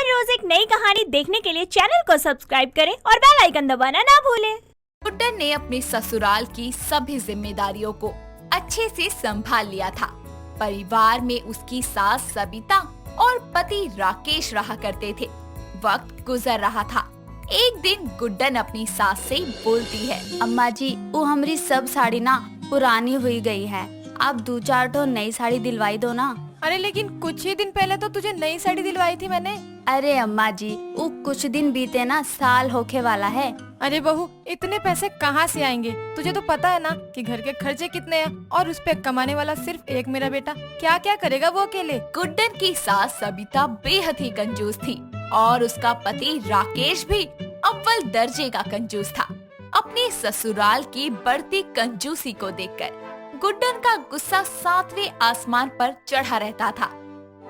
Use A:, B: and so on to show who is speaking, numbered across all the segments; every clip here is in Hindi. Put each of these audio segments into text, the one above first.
A: हर रोज एक नई कहानी देखने के लिए चैनल को सब्सक्राइब करें और बेल आइकन दबाना ना भूलें।
B: गुड्डन ने अपने ससुराल की सभी जिम्मेदारियों को अच्छे से संभाल लिया था। परिवार में उसकी सास सबिता और पति राकेश रहा करते थे। वक्त गुजर रहा था। एक दिन गुड्डन अपनी सास से बोलती है,
C: अम्मा जी, वो हमारी सब साड़ी ना पुरानी हुई गई है। आप 2-4 ठो नई साड़ी दिलवाई दो ना।
D: अरे लेकिन कुछ ही दिन पहले तो तुझे नई साड़ी दिलवाई थी मैंने।
C: अरे अम्मा जी, वो कुछ दिन बीते ना साल होके वाला है।
D: अरे बहू, इतने पैसे कहाँ से आएंगे? तुझे तो पता है ना कि घर के खर्चे कितने हैं और उस पे कमाने वाला सिर्फ एक मेरा बेटा। क्या क्या करेगा वो अकेले?
B: गुड्डन की सास सबिता बेहद ही कंजूस थी और उसका पति राकेश भी अव्वल दर्जे का कंजूस था। अपने ससुराल की बढ़ती कंजूसी को देखकर गुड्डन का गुस्सा 7वें आसमान पर चढ़ा रहता था।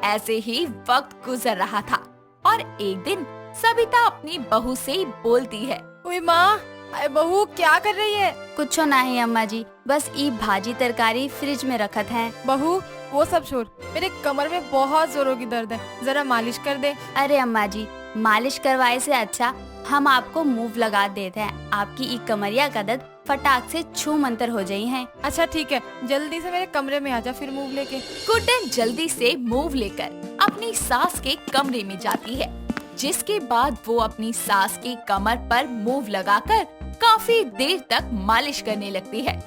B: ऐसे ही वक्त गुजर रहा था और एक दिन सबिता अपनी बहू से बोलती है,
D: ओए माँ, अरे बहू क्या कर रही है?
C: कुछ नहीं अम्मा जी, बस ई भाजी तरकारी फ्रिज में रखत है।
D: बहू वो सब छोड़, मेरे कमर में बहुत जोरों की दर्द है, जरा मालिश कर दे।
C: अरे अम्मा जी, मालिश करवाए से अच्छा हम आपको मूव लगा देते हैं। आपकी ई कमरिया का दर्द फटाक से छू मंतर हो जाई है।
D: अच्छा ठीक है, जल्दी से मेरे कमरे में आजा फिर मूव लेके।
B: गुड्डन जल्दी से मूव लेकर अपनी सास के कमरे में जाती है, जिसके बाद वो अपनी सास की कमर पर मूव लगाकर काफी देर तक मालिश करने लगती है।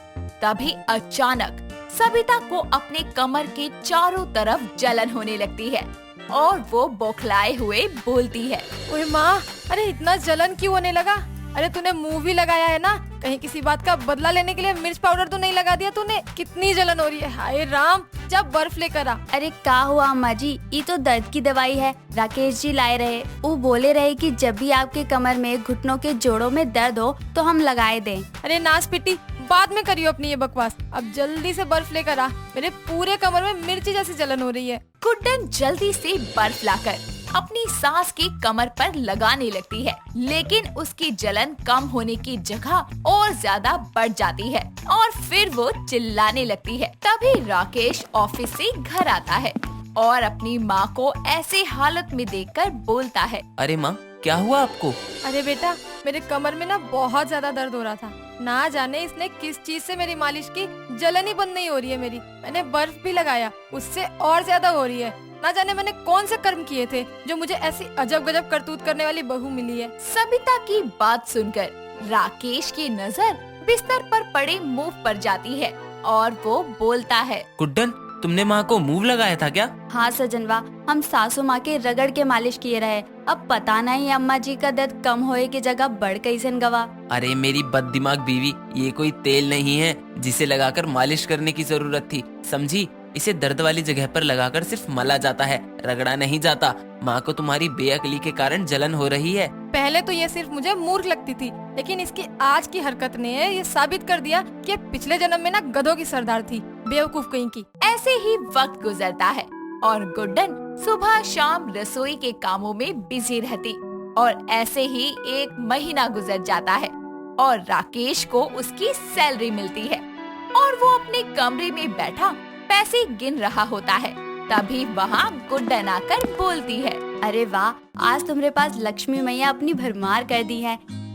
B: तभी अचानक सबिता को अपने कमर के चारों तरफ जलन होने लगती है और वो बौखलाए हुए बोलती है,
D: ओए माँ, अरे इतना जलन क्यों होने लगा? अरे तूने मुंह भी लगाया है ना, कहीं किसी बात का बदला लेने के लिए मिर्च पाउडर तो नहीं लगा दिया तूने? कितनी जलन हो रही है, हाय राम, जब बर्फ लेकर आ।
C: अरे का हुआ अम्मा जी, ये तो दर्द की दवाई है, राकेश जी लाए रहे। वो बोले रहे कि जब भी आपके कमर में घुटनों के जोड़ों में दर्द हो तो हम लगाए दें।
D: अरे नास पिटी, बाद में करियो अपनी ये बकवास। अब जल्दी से बर्फ लेकर आ, मेरे पूरे कमर में मिर्ची जैसी जलन हो रही है।
B: गुड्डन जल्दी से बर्फ लाकर अपनी सास की कमर पर लगाने लगती है, लेकिन उसकी जलन कम होने की जगह और ज्यादा बढ़ जाती है और फिर वो चिल्लाने लगती है। तभी राकेश ऑफिस से घर आता है और अपनी माँ को ऐसे हालत में देखकर बोलता है,
E: अरे माँ, क्या हुआ आपको?
D: अरे बेटा, मेरे कमर में ना बहुत ज्यादा दर्द हो रहा था। ना जाने इसने किस चीज से मेरी मालिश की, जलन ही बंद नहीं हो रही है मेरी। मैंने बर्फ भी लगाया, उससे और ज्यादा हो रही है। ना जाने मैंने कौन से कर्म किए थे जो मुझे ऐसी अजब गजब करतूत करने वाली बहू मिली है।
B: सबिता की बात सुनकर राकेश की नजर बिस्तर पर पड़े मूव पर जाती है और वो बोलता है,
E: गुड्डन, तुमने माँ को मूव लगाया था क्या?
C: हाँ सजनवा, हम सासू माँ के रगड़ के मालिश किए रहे। अब पता नहीं अम्मा जी का दर्द कम होए की जगह बढ़ कैसन गवा।
E: अरे मेरी बददिमाग बीवी, ये कोई तेल नहीं है जिसे लगाकर मालिश करने की जरूरत थी, समझी? इसे दर्द वाली जगह पर लगाकर सिर्फ मला जाता है, रगड़ा नहीं जाता। माँ को तुम्हारी बेअकली के कारण जलन हो रही है।
D: पहले तो ये सिर्फ मुझे मूर्ख लगती थी, लेकिन इसकी आज की हरकत ने ये साबित कर दिया कि पिछले जन्म में ना गधों की सरदार थी, बेवकूफ कहीं की।
B: ऐसे ही वक्त गुजरता है और गुड्डन सुबह शाम रसोई के कामों में बिजी रहती और ऐसे ही 1 महीना गुजर जाता है और राकेश को उसकी सैलरी मिलती है और वो अपने कमरे में बैठा पैसे गिन रहा होता है। तभी वहाँ गुड्डन आकर बोलती है,
C: अरे वाह, आज तुम्हारे पास लक्ष्मी मैया अपनी भरमार कर दी है।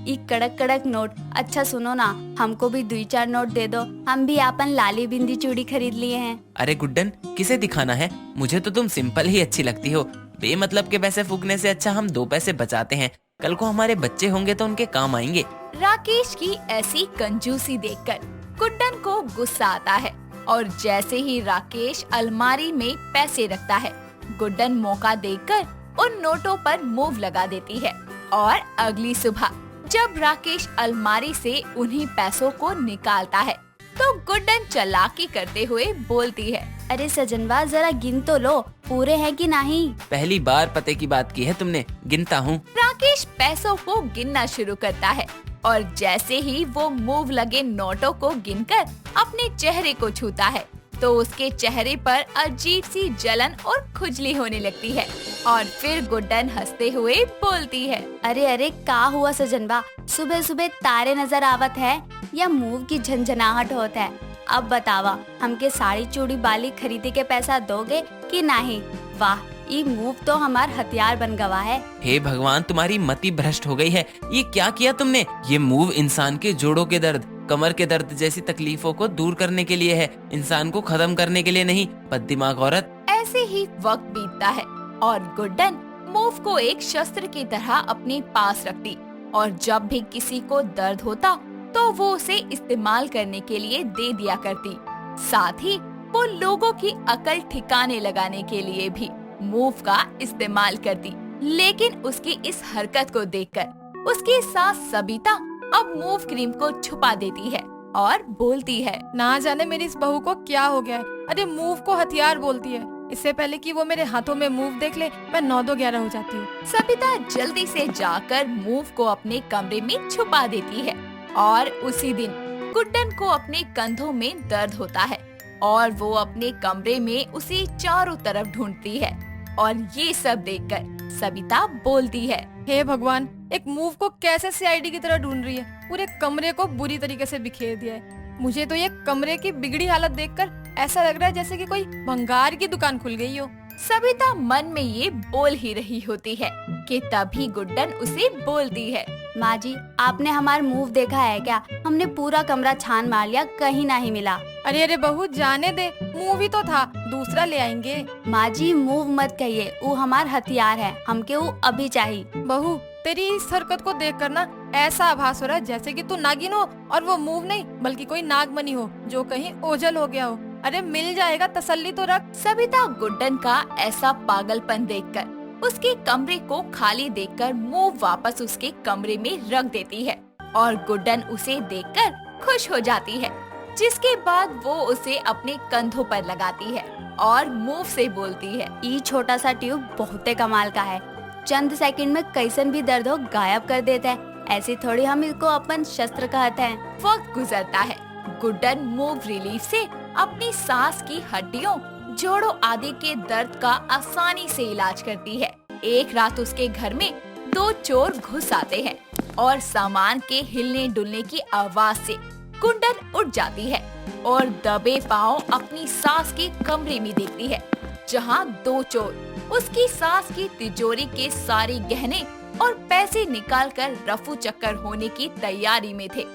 C: एक कड़क कड़क नोट। अच्छा सुनो ना, हमको भी 2-4 नोट दे दो, हम भी अपन लाली बिंदी चूड़ी खरीद लिए हैं।
E: अरे गुड्डन, किसे दिखाना है? मुझे तो तुम सिंपल ही अच्छी लगती हो। बेमतलब के पैसे फूकने से अच्छा हम 2 पैसे बचाते हैं, कल को हमारे बच्चे होंगे तो उनके काम आएंगे।
B: राकेश की ऐसी कंजूसी देखकर गुड्डन को गुस्सा आता है और जैसे ही राकेश अलमारी में पैसे रखता है, गुड्डन मौका देखकर उन नोटों पर मूव लगा देती है और अगली सुबह जब राकेश अलमारी से उन्हीं पैसों को निकालता है तो गुड्डन चालाकी करते हुए बोलती है,
C: अरे सजनवा, जरा गिन तो लो, पूरे हैं कि नहीं?
E: पहली बार पते की बात की है तुमने, गिनता हूँ।
B: राकेश पैसों को गिनना शुरू करता है और जैसे ही वो मूव लगे नोटों को गिनकर अपने चेहरे को छूता है तो उसके चेहरे पर अजीब सी जलन और खुजली होने लगती है और फिर गुड्डन हंसते हुए बोलती है,
C: अरे अरे, का हुआ सजनवा, सुबह सुबह तारे नजर आवत है या मूव की झंझनाहट होता है? अब बतावा, हमके साड़ी चूड़ी बाली खरीदे के पैसा दोगे कि नहीं? वाह, ये मूव तो हमार हथियार बन गवा है।
E: हे भगवान, तुम्हारी मति भ्रष्ट हो गई है। ये क्या किया तुमने? ये मूव इंसान के जोड़ों के दर्द, कमर के दर्द जैसी तकलीफों को दूर करने के लिए है, इंसान को खत्म करने के लिए नहीं। बददिमाग औरत।
B: ऐसे ही वक्त बीतता है और गुड्डन मूव को एक शस्त्र की तरह अपने पास रखती और जब भी किसी को दर्द होता तो वो उसे इस्तेमाल करने के लिए दे दिया करती। साथ ही वो लोगों की अकल ठिकाने लगाने के लिए भी मूव का इस्तेमाल करती। लेकिन उसकी इस हरकत को देखकर उसकी सास सबिता अब मूव क्रीम को छुपा देती है और बोलती है,
D: ना जाने मेरी इस बहू को क्या हो गया है। अरे मूव को हथियार बोलती है। इससे पहले कि वो मेरे हाथों में मूव देख ले, मैं 9-2-11 हो जाती हूँ।
B: सबिता जल्दी से जाकर मूव को अपने कमरे में छुपा देती है और उसी दिन गुड्डन को अपने कंधों में दर्द होता है और वो अपने कमरे में उसे चारों तरफ ढूंढती है और ये सब देखकर सबिता बोलती है,
D: हे भगवान, एक मूव को कैसे सीआईडी की तरह ढूंढ रही है। पूरे कमरे को बुरी तरीके से बिखेर दिया है। मुझे तो ये कमरे की बिगड़ी हालत देखकर ऐसा लग रहा है जैसे कि कोई भंगार की दुकान खुल गई हो।
B: सबिता मन में ये बोल ही रही होती है कि तभी गुड्डन उसे बोलती है,
C: माँ जी, आपने हमार मूव देखा है क्या? हमने पूरा कमरा छान मार लिया, कहीं नहीं मिला।
D: अरे अरे बहू, जाने दे, मूव ही तो था, दूसरा ले आएंगे।
C: माँ जी, मूव मत कहिए, वो हमार हथियार है, हमके वो अभी चाहिए।
D: बहू, तेरी इस हरकत को देखकर ना ऐसा आभास हो रहा है जैसे कि तू नागिन हो और वो मूव नहीं बल्कि कोई नागमणि हो जो कहीं ओझल हो गया हो। अरे मिल जाएगा, तसल्ली तो रख।
B: सबिता गुड्डन का ऐसा पागलपन देखकर उसके कमरे को खाली देखकर मूव वापस उसके कमरे में रख देती है और गुड्डन उसे देखकर खुश हो जाती है, जिसके बाद वो उसे अपने कंधों पर लगाती है और मूव से बोलती है,
C: ये छोटा सा ट्यूब बहुते कमाल का है, चंद सेकंड में कैसन भी दर्द हो गायब कर देता है। ऐसी थोड़ी हम इसको अपन शस्त्र कहते हैं।
B: वक्त गुजरता है। गुड्डन मूव रिलीफ से अपनी सांस की हड्डियों, जोड़ों आदि के दर्द का आसानी से इलाज करती है। एक रात उसके घर में 2 चोर घुस आते हैं और सामान के हिलने डुलने की आवाज से गुड्डन उठ जाती है और दबे पांव अपनी सास के कमरे में देखती है, जहां 2 चोर उसकी सास की तिजोरी के सारे गहने और पैसे निकालकर रफू चक्कर होने की तैयारी में थे।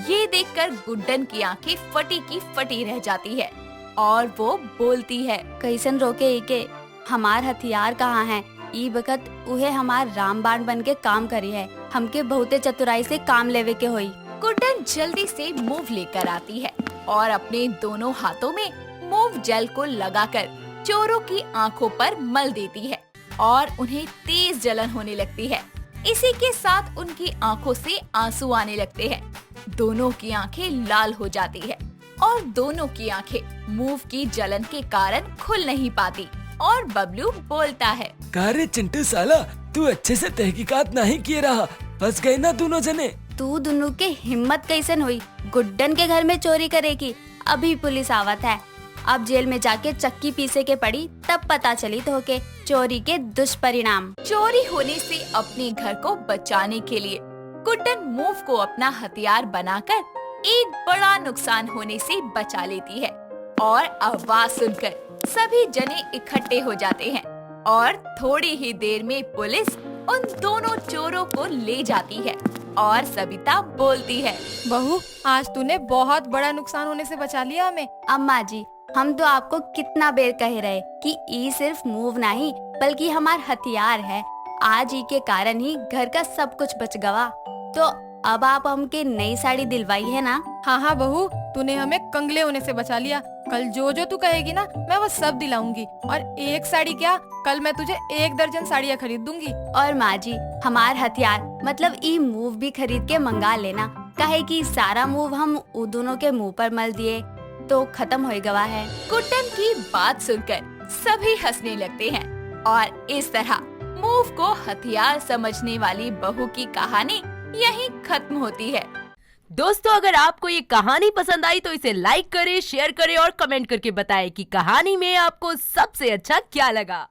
B: ये देखकर गुड्डन की आंखें फटी की फटी रह जाती है और वो बोलती है,
C: कैसन रोके इके, हमार हथियार कहाँ है? ई वक्त उहे हमार रामबाण बन के काम करी है, हमके बहुते चतुराई से काम लेवे के होई।
B: गुड्डन जल्दी से मूव लेकर आती है और अपने दोनों हाथों में मूव जेल को लगाकर चोरों की आंखों पर मल देती है और उन्हें तेज जलन होने लगती है। इसी के साथ उनकी आंखों से आंसू आने लगते हैं। दोनों की आंखें लाल हो जाती है और दोनों की आंखें मूव की जलन के कारण खुल नहीं पाती और बबलू बोलता है,
F: कारे चिंटू साला, तू अच्छे से तहकीकात नहीं किए रहा, फंस गए ना दोनों जने।
C: तू दोनों के हिम्मत कैसन हुई गुड्डन के घर में चोरी करे की? अभी पुलिस आवत है, अब जेल में जाके चक्की पीसे के पड़ी, तब पता चली तो के चोरी के दुष्परिणाम।
B: चोरी होने से अपने घर को बचाने के लिए गुड्डन मूव को अपना हथियार बनाकर एक बड़ा नुकसान होने से बचा लेती है और आवाज सुनकर सभी जने इकट्ठे हो जाते हैं और थोड़ी ही देर में पुलिस उन दोनों चोरों को ले जाती है और सबिता बोलती है,
D: बहू, आज तूने बहुत बड़ा नुकसान होने से बचा लिया हमें।
C: अम्मा जी, हम तो आपको कितना बेर कह रहे कि ई सिर्फ मूव नहीं बल्कि हमार हथियार है। आज ई के कारण ही घर का सब कुछ बच गवा। तो अब आप हमके नई साड़ी दिलवाई है ना?
D: हाँ हाँ बहू, तूने हमें कंगले होने से बचा लिया। कल जो जो तू कहेगी ना, मैं वो सब दिलाऊंगी। और एक साड़ी क्या, कल मैं तुझे 1 दर्जन साड़ियाँ खरीद दूंगी।
C: और माँ जी, हमार हथियार मतलब ई मूव भी खरीद के मंगा लेना, काहे कि सारा मूव हम उ दोनों के मुंह पर मल दिए तो खत्म हो गवा है।
B: गुड्डन की बात सुनकर सभी हंसने लगते हैं और इस तरह मूव को हथियार समझने वाली बहू की कहानी यहीं खत्म होती है।
G: दोस्तों, अगर आपको ये कहानी पसंद आई तो इसे लाइक करें, शेयर करें और कमेंट करके बताएं कि कहानी में आपको सबसे अच्छा क्या लगा।